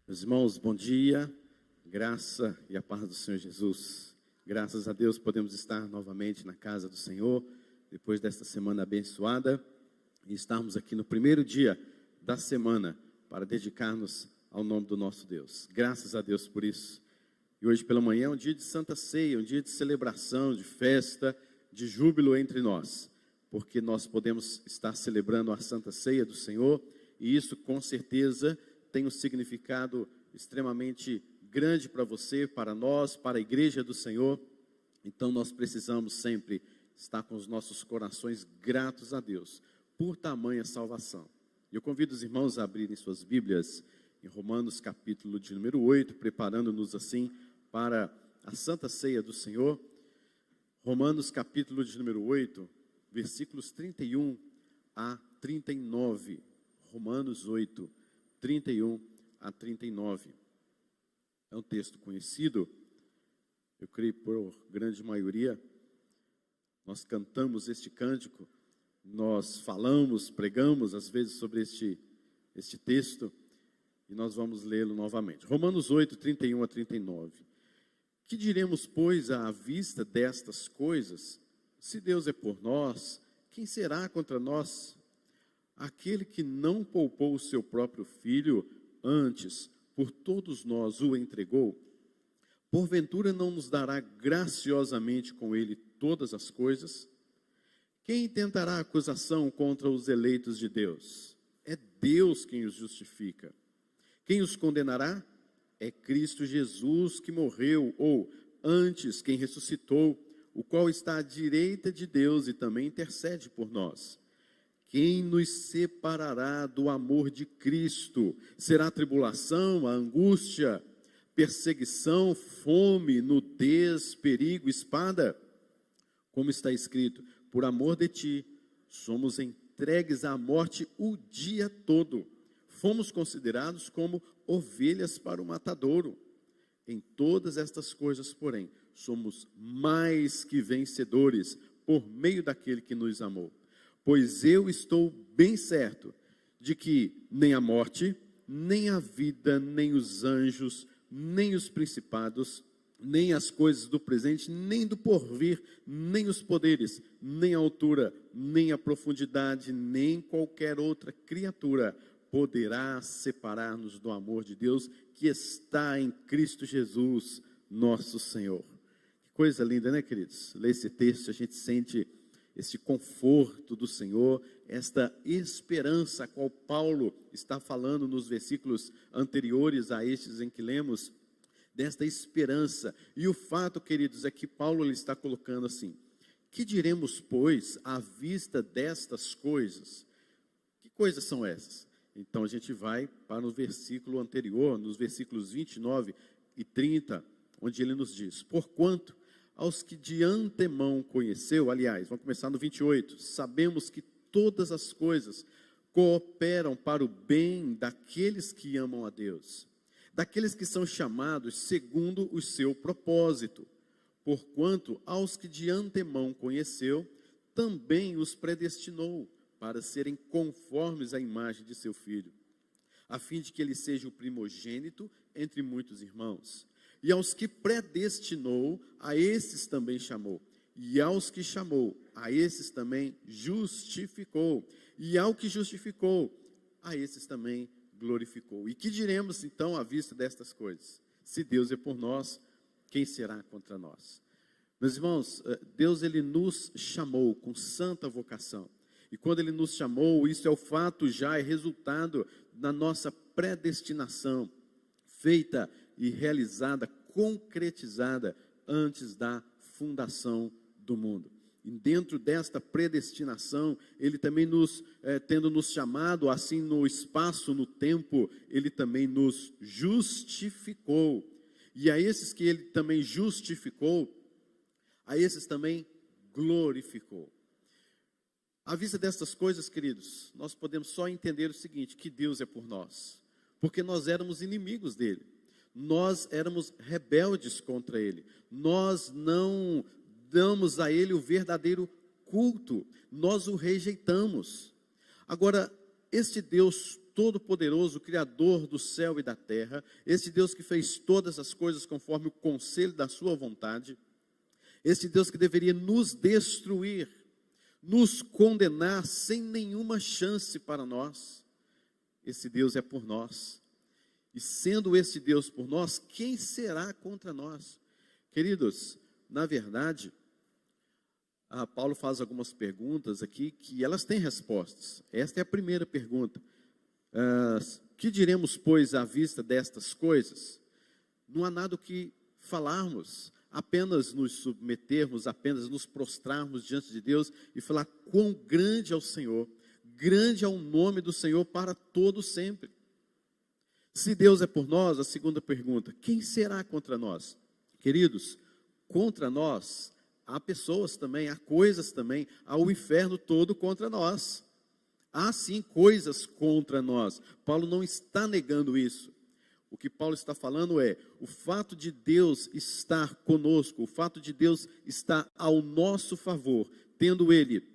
Meus irmãos, bom dia, graça e a paz do Senhor Jesus. Graças a Deus podemos estar novamente na casa do Senhor, depois desta semana abençoada, e estarmos aqui no primeiro dia da semana para dedicar-nos ao nome do nosso Deus. Graças a Deus por isso. E hoje pela manhã é um dia de Santa Ceia, um dia de celebração, de festa, de júbilo entre nós, porque nós podemos estar celebrando a Santa Ceia do Senhor, e isso com certeza tem um significado extremamente grande para você, para nós, para a igreja do Senhor. Então nós precisamos sempre estar com os nossos corações gratos a Deus por tamanha salvação. Eu convido os irmãos a abrirem suas Bíblias em Romanos capítulo de número 8, preparando-nos assim para a Santa Ceia do Senhor. Romanos capítulo de número 8, versículos 31 a 39. Romanos 8, 31 a 39. É um texto conhecido, eu creio por grande maioria. Nós cantamos este cântico, nós falamos, pregamos às vezes sobre este texto, e nós vamos lê-lo novamente. Romanos 8, 31 a 39. Que diremos, pois, à vista destas coisas? Se Deus é por nós, quem será contra nós? Aquele que não poupou o seu próprio filho, antes, por todos nós o entregou, porventura não nos dará graciosamente com ele todas as coisas? Quem tentará acusação contra os eleitos de Deus? É Deus quem os justifica. Quem os condenará? É Cristo Jesus que morreu, ou antes, quem ressuscitou, o qual está à direita de Deus e também intercede por nós. Quem nos separará do amor de Cristo? Será a tribulação, a angústia, perseguição, fome, nudez, perigo, espada? Como está escrito, por amor de ti, somos entregues à morte o dia todo. Fomos considerados como ovelhas para o matadouro. Em todas estas coisas, porém, somos mais que vencedores por meio daquele que nos amou. Pois eu estou bem certo de que nem a morte, nem a vida, nem os anjos, nem os principados, nem as coisas do presente, nem do porvir, nem os poderes, nem a altura, nem a profundidade, nem qualquer outra criatura poderá separar-nos do amor de Deus que está em Cristo Jesus, nosso Senhor. Que coisa linda, né, queridos? Ler esse texto, a gente sente este conforto do Senhor, esta esperança a qual Paulo está falando nos versículos anteriores a estes em que lemos, desta esperança. E o fato, queridos, é que Paulo ele está colocando assim: que diremos, pois, à vista destas coisas? Que coisas são essas? Então a gente vai para o versículo anterior, nos versículos 29 e 30, onde ele nos diz: porquanto aos que de antemão conheceu, aliás, vamos começar no 28, sabemos que todas as coisas cooperam para o bem daqueles que amam a Deus, daqueles que são chamados segundo o seu propósito. Porquanto aos que de antemão conheceu, também os predestinou para serem conformes à imagem de seu Filho, a fim de que ele seja o primogênito entre muitos irmãos. E aos que predestinou, a esses também chamou. E aos que chamou, a esses também justificou. E ao que justificou, a esses também glorificou. E que diremos então à vista destas coisas? Se Deus é por nós, quem será contra nós? Meus irmãos, Deus ele nos chamou com santa vocação. E quando ele nos chamou, isso é o fato já, é resultado da nossa predestinação, feita e realizada, concretizada antes da fundação do mundo. E dentro desta predestinação, ele também tendo nos chamado assim no espaço, no tempo, ele também nos justificou. E a esses que ele também justificou, a esses também glorificou. À vista destas coisas, queridos, nós podemos só entender o seguinte, que Deus é por nós, porque nós éramos inimigos dele. Nós éramos rebeldes contra ele, nós não damos a ele o verdadeiro culto, nós o rejeitamos. Agora, este Deus todo-poderoso, Criador do céu e da terra, esse Deus que fez todas as coisas conforme o conselho da sua vontade, esse Deus que deveria nos destruir, nos condenar sem nenhuma chance para nós, esse Deus é por nós. E sendo esse Deus por nós, quem será contra nós? Queridos, na verdade, Paulo faz algumas perguntas aqui que elas têm respostas. Esta é a primeira pergunta. Que diremos, pois, à vista destas coisas? Não há nada o que falarmos, apenas nos submetermos, apenas nos prostrarmos diante de Deus e falar quão grande é o Senhor, grande é o nome do Senhor para todo sempre. Se Deus é por nós, a segunda pergunta, quem será contra nós? Queridos, contra nós há pessoas também, há coisas também, há o inferno todo contra nós. Há sim coisas contra nós. Paulo não está negando isso. O que Paulo está falando é, o fato de Deus estar conosco, o fato de Deus estar ao nosso favor, tendo Ele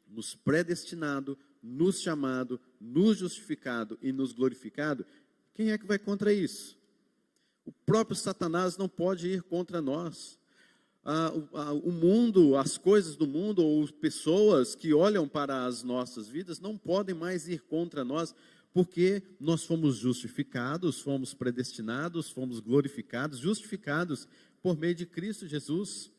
nos predestinado, nos chamado, nos justificado e nos glorificado, quem é que vai contra isso? O próprio Satanás não pode ir contra nós. O mundo, as coisas do mundo, ou pessoas que olham para as nossas vidas, não podem mais ir contra nós, porque nós fomos justificados, fomos predestinados, fomos glorificados, justificados por meio de Cristo Jesus.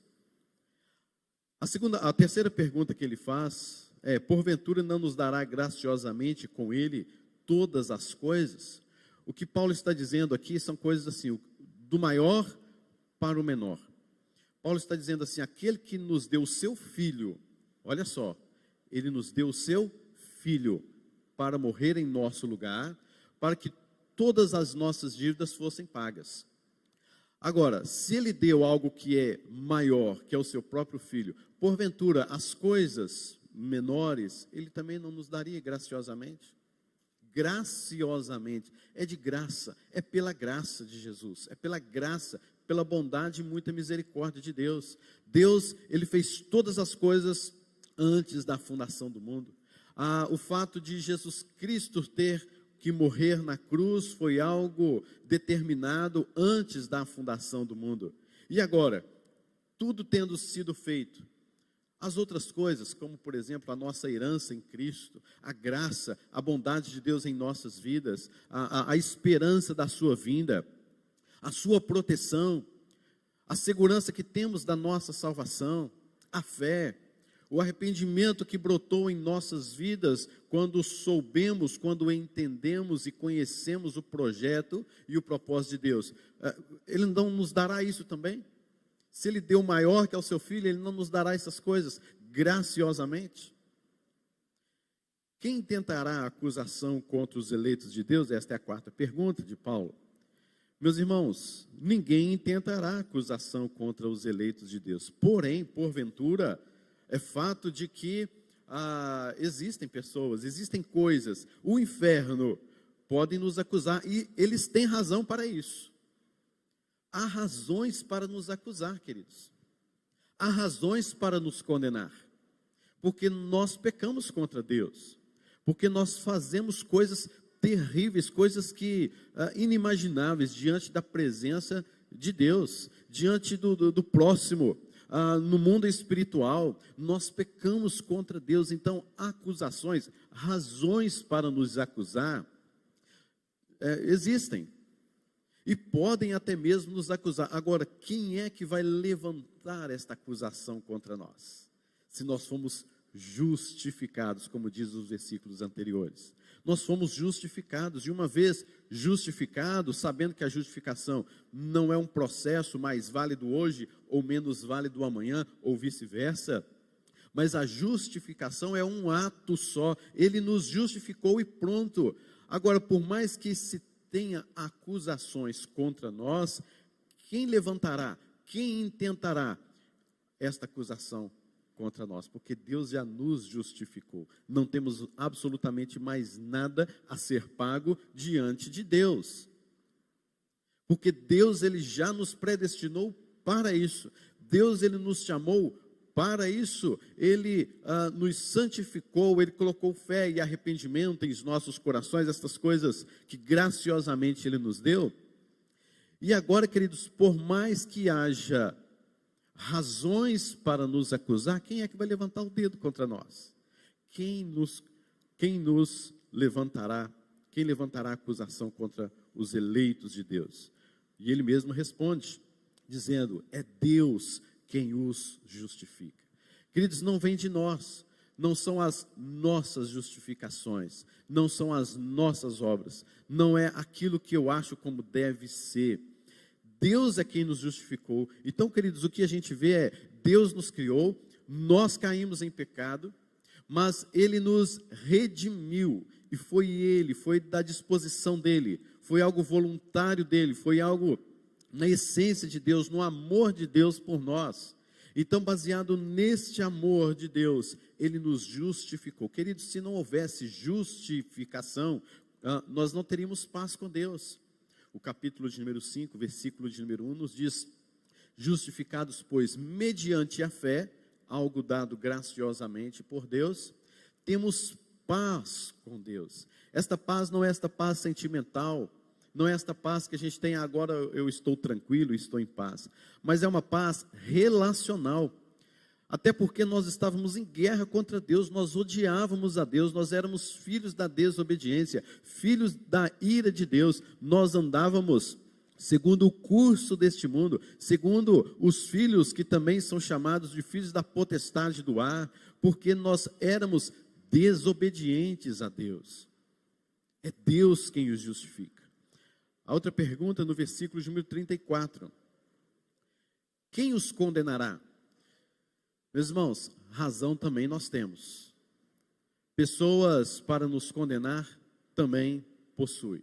A terceira pergunta que ele faz é, porventura não nos dará graciosamente com ele todas as coisas? O que Paulo está dizendo aqui são coisas assim, do maior para o menor. Paulo está dizendo assim, aquele que nos deu o seu filho, olha só, ele nos deu o seu filho para morrer em nosso lugar, para que todas as nossas dívidas fossem pagas. Agora, se ele deu algo que é maior, que é o seu próprio filho, porventura as coisas menores, ele também não nos daria graciosamente? Graciosamente, é de graça, é pela graça de Jesus, é pela graça, pela bondade e muita misericórdia de Deus. Deus, Ele fez todas as coisas antes da fundação do mundo. O fato de Jesus Cristo ter que morrer na cruz foi algo determinado antes da fundação do mundo. E agora, tudo tendo sido feito, as outras coisas, como por exemplo a nossa herança em Cristo, a graça, a bondade de Deus em nossas vidas, a esperança da sua vinda, a sua proteção, a segurança que temos da nossa salvação, a fé, o arrependimento que brotou em nossas vidas quando soubemos, quando entendemos e conhecemos o projeto e o propósito de Deus. Ele não nos dará isso também? Se Ele deu maior que ao seu Filho, Ele não nos dará essas coisas graciosamente? Quem tentará acusação contra os eleitos de Deus? Esta é a quarta pergunta de Paulo. Meus irmãos, ninguém intentará acusação contra os eleitos de Deus. Porém, porventura, é fato de que existem pessoas, existem coisas. O inferno pode nos acusar e eles têm razão para isso. Há razões para nos acusar, queridos. Há razões para nos condenar. Porque nós pecamos contra Deus. Porque nós fazemos coisas terríveis, coisas que inimagináveis diante da presença de Deus, diante do próximo, no mundo espiritual, nós pecamos contra Deus. Então, acusações, razões para nos acusar, existem, e podem até mesmo nos acusar. Agora, quem é que vai levantar esta acusação contra nós? Se nós fomos justificados, como diz os versículos anteriores. Nós fomos justificados, e uma vez justificados, sabendo que a justificação não é um processo mais válido hoje ou menos válido amanhã, ou vice-versa, mas a justificação é um ato só. Ele nos justificou e pronto. Agora, por mais que se tenha acusações contra nós, quem levantará, quem intentará esta acusação contra nós? Porque Deus já nos justificou. Não temos absolutamente mais nada a ser pago diante de Deus. Porque Deus, Ele já nos predestinou para isso. Deus, Ele nos chamou Para isso, Ele nos santificou, Ele colocou fé e arrependimento em nossos corações, estas coisas que graciosamente Ele nos deu. E agora, queridos, por mais que haja razões para nos acusar, quem é que vai levantar o dedo contra nós? Quem levantará acusação contra os eleitos de Deus? E Ele mesmo responde, dizendo, é Deus quem os justifica. Queridos, não vem de nós, não são as nossas justificações, não são as nossas obras, não é aquilo que eu acho como deve ser. Deus é quem nos justificou. Então, queridos, o que a gente vê é, Deus nos criou, nós caímos em pecado, mas Ele nos redimiu, e foi da disposição dEle, foi algo voluntário dEle, foi algo na essência de Deus, no amor de Deus por nós. Então, baseado neste amor de Deus, Ele nos justificou. Queridos, se não houvesse justificação, nós não teríamos paz com Deus. O capítulo de número 5, versículo de número 1, nos diz, justificados, pois, mediante a fé, algo dado graciosamente por Deus, temos paz com Deus. Esta paz não é esta paz sentimental, não é esta paz que a gente tem agora, eu estou tranquilo, estou em paz, mas é uma paz relacional, até porque nós estávamos em guerra contra Deus, nós odiávamos a Deus, nós éramos filhos da desobediência, filhos da ira de Deus, nós andávamos segundo o curso deste mundo, segundo os filhos que também são chamados de filhos da potestade do ar, porque nós éramos desobedientes a Deus. É Deus quem os justifica. A outra pergunta no versículo de número 34. Quem os condenará? Meus irmãos, razão também nós temos. Pessoas para nos condenar também possui.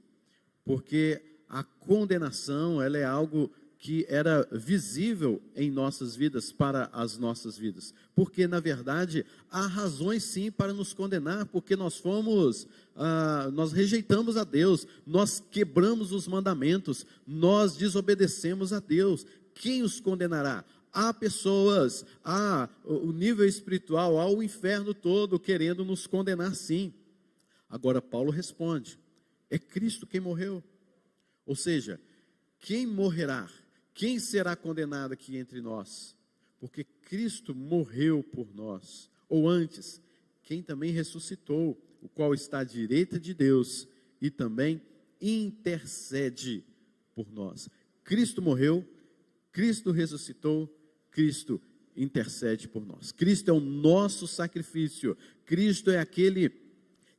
Porque a condenação, ela é algo que era visível em nossas vidas, para as nossas vidas. Porque, na verdade, há razões sim para nos condenar, porque nós rejeitamos a Deus, nós quebramos os mandamentos, nós desobedecemos a Deus. Quem os condenará? Há pessoas, o nível espiritual, há o inferno todo querendo nos condenar sim. Agora Paulo responde, é Cristo quem morreu. Ou seja, quem morrerá? Quem será condenado aqui entre nós? Porque Cristo morreu por nós. Ou antes, quem também ressuscitou, o qual está à direita de Deus e também intercede por nós. Cristo morreu, Cristo ressuscitou, Cristo intercede por nós. Cristo é o nosso sacrifício. Cristo é aquele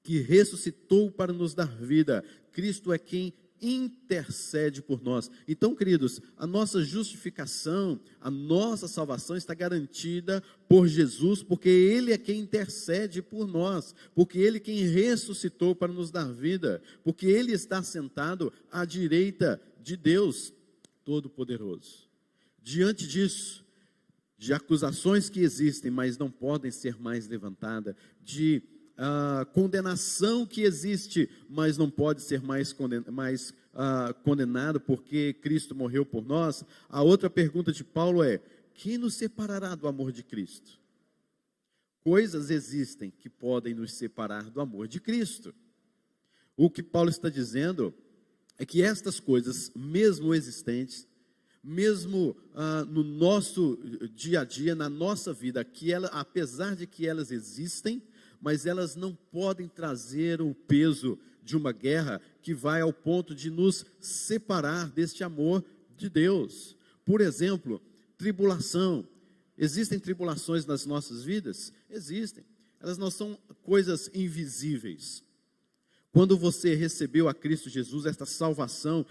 que ressuscitou para nos dar vida. Cristo é quem intercede por nós. Então, queridos, a nossa justificação, a nossa salvação está garantida por Jesus, porque Ele é quem intercede por nós, porque Ele é quem ressuscitou para nos dar vida, porque Ele está sentado à direita de Deus Todo-Poderoso. Diante disso, de acusações que existem, mas não podem ser mais levantadas, de condenação que existe, mas não pode ser mais condenado, porque Cristo morreu por nós. A outra pergunta de Paulo é, quem nos separará do amor de Cristo? Coisas existem que podem nos separar do amor de Cristo. O que Paulo está dizendo é que estas coisas, mesmo existentes, mesmo no nosso dia a dia, na nossa vida, apesar de que elas existem, mas elas não podem trazer o peso de uma guerra que vai ao ponto de nos separar deste amor de Deus. Por exemplo, tribulação. Existem tribulações nas nossas vidas? Existem. Elas não são coisas invisíveis. Quando você recebeu a Cristo Jesus, esta salvação,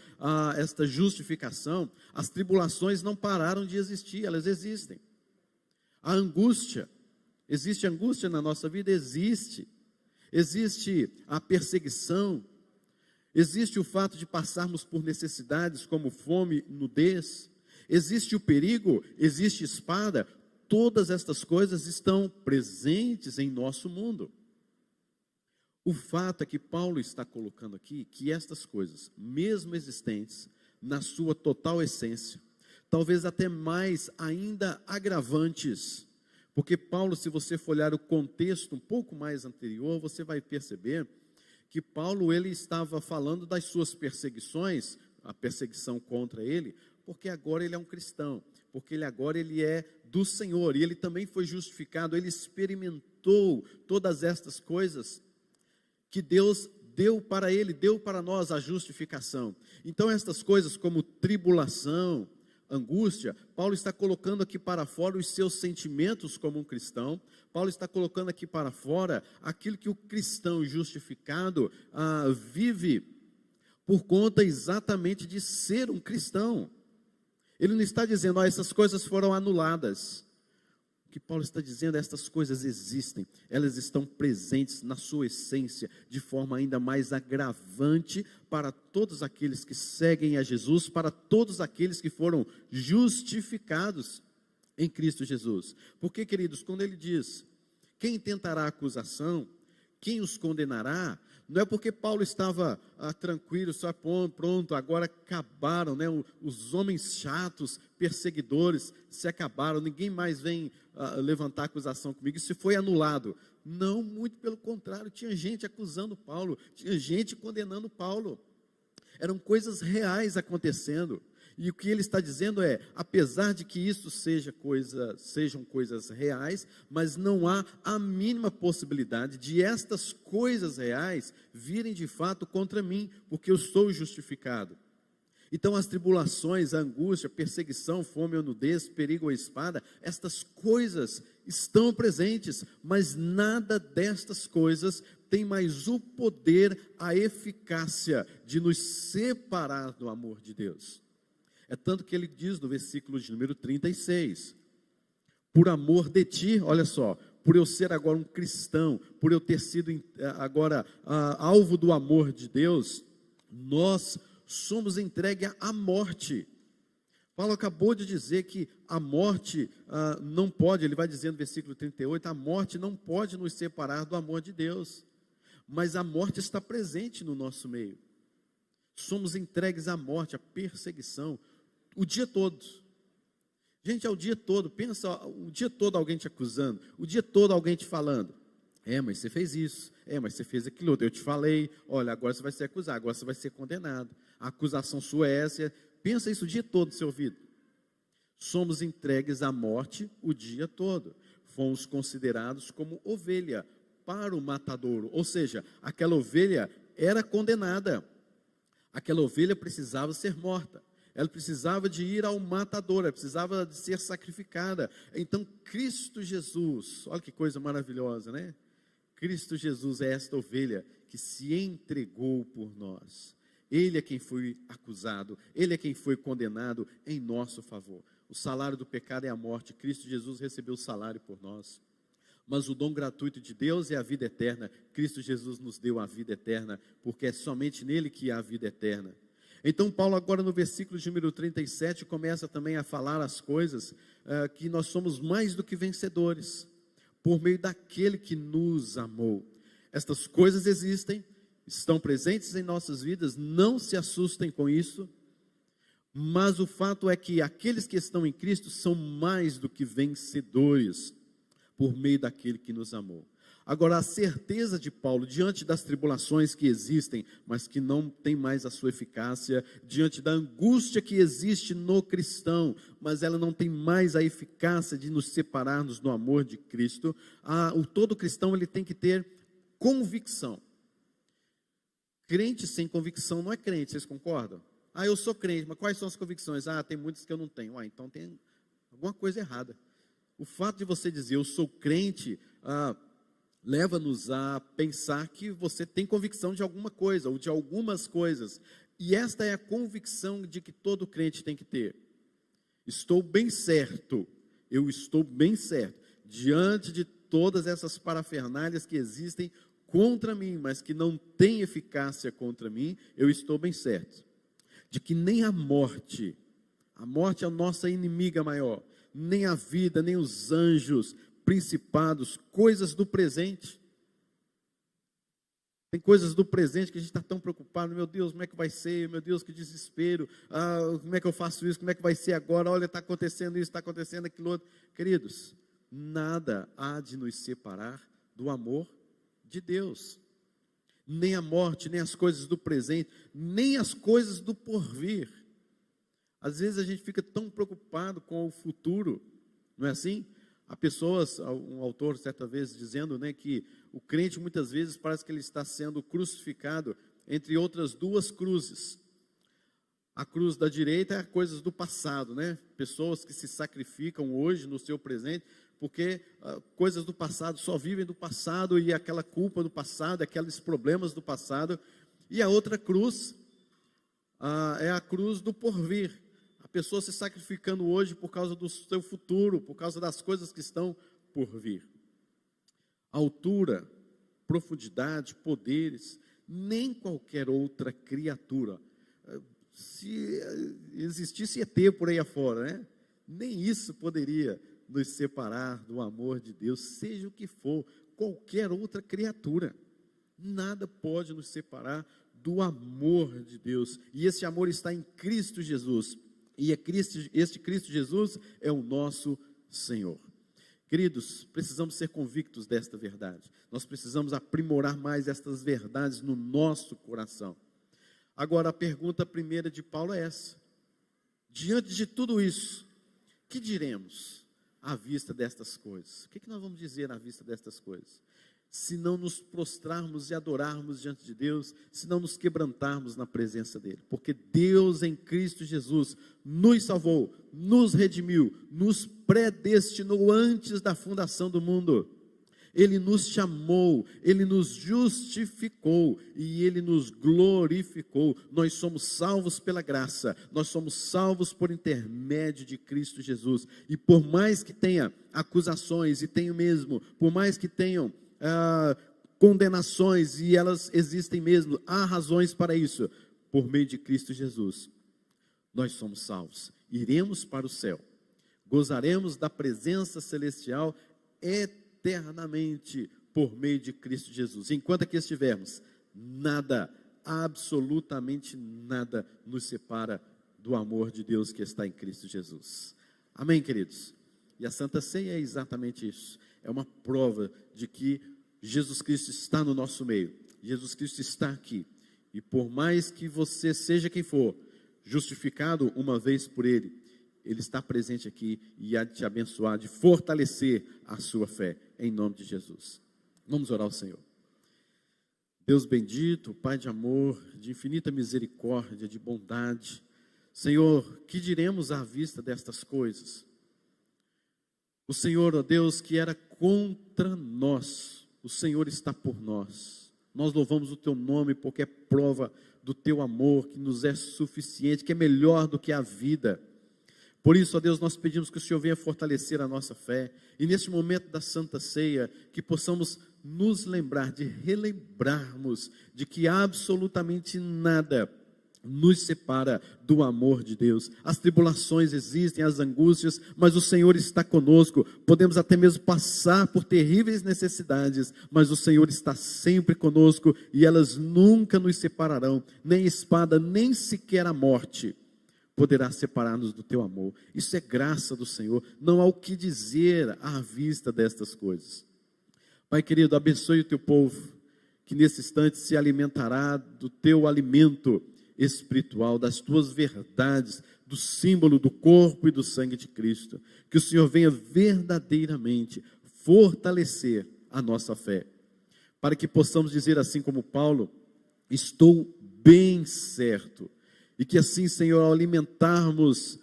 esta justificação, as tribulações não pararam de existir, elas existem. A angústia, existe angústia na nossa vida? Existe. Existe a perseguição, existe o fato de passarmos por necessidades como fome, nudez, existe o perigo, existe espada, todas estas coisas estão presentes em nosso mundo. O fato é que Paulo está colocando aqui que estas coisas, mesmo existentes, na sua total essência, talvez até mais ainda agravantes, Porque Paulo, se você for olhar o contexto um pouco mais anterior, você vai perceber que Paulo, ele estava falando das suas perseguições, a perseguição contra ele, porque agora ele é um cristão, porque agora ele é do Senhor, e ele também foi justificado, ele experimentou todas estas coisas que Deus deu para ele, deu para nós a justificação. Então estas coisas como tribulação, angústia, Paulo está colocando aqui para fora os seus sentimentos como um cristão. Paulo está colocando aqui para fora aquilo que o cristão justificado vive por conta exatamente de ser um cristão. Ele não está dizendo, essas coisas foram anuladas. O que Paulo está dizendo é, estas coisas existem, elas estão presentes na sua essência, de forma ainda mais agravante para todos aqueles que seguem a Jesus, para todos aqueles que foram justificados em Cristo Jesus. Porque, queridos, quando ele diz, quem tentará acusação, quem os condenará, não é porque Paulo estava tranquilo, só pronto, agora acabaram, né? Os homens chatos, perseguidores, se acabaram, ninguém mais vem levantar acusação comigo, isso foi anulado. Não, muito pelo contrário, tinha gente acusando Paulo, tinha gente condenando Paulo, eram coisas reais acontecendo. E o que ele está dizendo é, apesar de que isso sejam coisas reais, mas não há a mínima possibilidade de estas coisas reais virem de fato contra mim, porque eu sou justificado. Então as tribulações, a angústia, a perseguição, fome ou nudez, perigo ou espada, estas coisas estão presentes, mas nada destas coisas tem mais o poder, a eficácia de nos separar do amor de Deus. É tanto que ele diz no versículo de número 36, por amor de ti, olha só, por eu ser agora um cristão, por eu ter sido agora alvo do amor de Deus, nós somos entregues à morte. Paulo acabou de dizer que a morte não pode, ele vai dizer no versículo 38, a morte não pode nos separar do amor de Deus, mas a morte está presente no nosso meio. Somos entregues à morte, à perseguição, o dia todo. Gente, é o dia todo, pensa, o dia todo alguém te acusando, o dia todo alguém te falando, mas você fez isso, mas você fez aquilo outro, eu te falei, olha, agora você vai ser acusado, agora você vai ser condenado, a acusação sua é essa, pensa isso o dia todo no seu ouvido. Somos entregues à morte o dia todo, fomos considerados como ovelha para o matadouro, ou seja, aquela ovelha era condenada, aquela ovelha precisava ser morta, ela precisava de ir ao matador, ela precisava de ser sacrificada. Então Cristo Jesus, olha que coisa maravilhosa, né? Cristo Jesus é esta ovelha que se entregou por nós. Ele é quem foi acusado, ele é quem foi condenado em nosso favor. O salário do pecado é a morte, Cristo Jesus recebeu o salário por nós. Mas o dom gratuito de Deus é a vida eterna. Cristo Jesus nos deu a vida eterna, porque é somente nele que há a vida eterna. Então Paulo agora no versículo de número 37 começa também a falar as coisas que nós somos mais do que vencedores, por meio daquele que nos amou. Estas coisas existem, estão presentes em nossas vidas, não se assustem com isso, mas o fato é que aqueles que estão em Cristo são mais do que vencedores, por meio daquele que nos amou. Agora, a certeza de Paulo, diante das tribulações que existem, mas que não tem mais a sua eficácia, diante da angústia que existe no cristão, mas ela não tem mais a eficácia de nos separar-nos do amor de Cristo, todo cristão ele tem que ter convicção. Crente sem convicção não é crente, vocês concordam? Eu sou crente, mas quais são as convicções? Tem muitas que eu não tenho. Então tem alguma coisa errada. O fato de você dizer, eu sou crente, leva-nos a pensar que você tem convicção de alguma coisa, ou de algumas coisas. E esta é a convicção de que todo crente tem que ter. Estou bem certo, eu estou bem certo, diante de todas essas parafernálias que existem contra mim, mas que não têm eficácia contra mim, eu estou bem certo. De que nem a morte é a nossa inimiga maior, nem a vida, nem os anjos, principados, coisas do presente. Tem coisas do presente que a gente está tão preocupado, meu Deus, como é que vai ser? Meu Deus, que desespero, como é que eu faço isso? Como é que vai ser agora? Olha, está acontecendo isso, está acontecendo aquilo outro. Queridos, nada há de nos separar do amor de Deus. Nem a morte, nem as coisas do presente, nem as coisas do porvir. Às vezes a gente fica tão preocupado com o futuro, não é assim? Há pessoas, um autor certa vez dizendo, né, que o crente muitas vezes parece que ele está sendo crucificado entre outras duas cruzes. A cruz da direita é coisas do passado, né? Pessoas que se sacrificam hoje no seu presente, porque coisas do passado só vivem do passado e aquela culpa do passado, aqueles problemas do passado. E a outra cruz é a cruz do porvir. A pessoa se sacrificando hoje por causa do seu futuro, por causa das coisas que estão por vir. Altura, profundidade, poderes, nem qualquer outra criatura. Se existisse ET por aí afora, né? Nem isso poderia nos separar do amor de Deus, seja o que for, qualquer outra criatura. Nada pode nos separar do amor de Deus. E esse amor está em Cristo Jesus. E este Cristo Jesus é o nosso Senhor. Queridos, precisamos ser convictos desta verdade. Nós precisamos aprimorar mais estas verdades no nosso coração. Agora, a pergunta primeira de Paulo é essa: diante de tudo isso, que diremos à vista destas coisas? O que nós vamos dizer à vista destas coisas? Se não nos prostrarmos e adorarmos diante de Deus, se não nos quebrantarmos na presença dEle. Porque Deus em Cristo Jesus nos salvou, nos redimiu, nos predestinou antes da fundação do mundo. Ele nos chamou, Ele nos justificou e Ele nos glorificou. Nós somos salvos pela graça, nós somos salvos por intermédio de Cristo Jesus. E por mais que tenha acusações, e tenho mesmo, por mais que tenham condenações, e elas existem mesmo, há razões para isso, por meio de Cristo Jesus, nós somos salvos, iremos para o céu, gozaremos da presença celestial eternamente, por meio de Cristo Jesus. Enquanto aqui estivermos, nada, absolutamente nada, nos separa do amor de Deus que está em Cristo Jesus. Amém, queridos? E a Santa Ceia é exatamente isso. É uma prova de que Jesus Cristo está no nosso meio. Jesus Cristo está aqui. E por mais que você seja quem for, justificado uma vez por Ele, Ele está presente aqui e há de te abençoar, de fortalecer a sua fé, em nome de Jesus. Vamos orar ao Senhor. Deus bendito, Pai de amor, de infinita misericórdia, de bondade. Senhor, que diremos à vista destas coisas? O Senhor, ó Deus, que era contra nós, o Senhor está por nós. Nós louvamos o Teu nome porque é prova do Teu amor, que nos é suficiente, que é melhor do que a vida. Por isso, ó Deus, nós pedimos que o Senhor venha fortalecer a nossa fé. E neste momento da Santa Ceia, que possamos nos lembrar, de relembrarmos de que absolutamente nada nos separa do amor de Deus. As tribulações existem, as angústias, mas o Senhor está conosco. Podemos até mesmo passar por terríveis necessidades, mas o Senhor está sempre conosco e elas nunca nos separarão. Nem espada, nem sequer a morte poderá separar-nos do Teu amor. Isso é graça do Senhor. Não há o que dizer à vista destas coisas. Pai querido, abençoe o Teu povo, que nesse instante se alimentará do Teu alimento espiritual, das Tuas verdades, do símbolo do corpo e do sangue de Cristo. Que o Senhor venha verdadeiramente fortalecer a nossa fé, para que possamos dizer assim como Paulo: estou bem certo. E que assim, Senhor, ao alimentarmos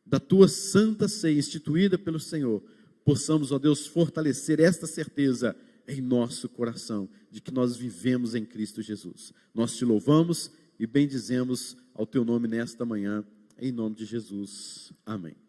da Tua santa ceia instituída pelo Senhor, possamos, ó Deus, fortalecer esta certeza em nosso coração, de que nós vivemos em Cristo Jesus. Nós Te louvamos e bendizemos ao Teu nome nesta manhã, em nome de Jesus. Amém.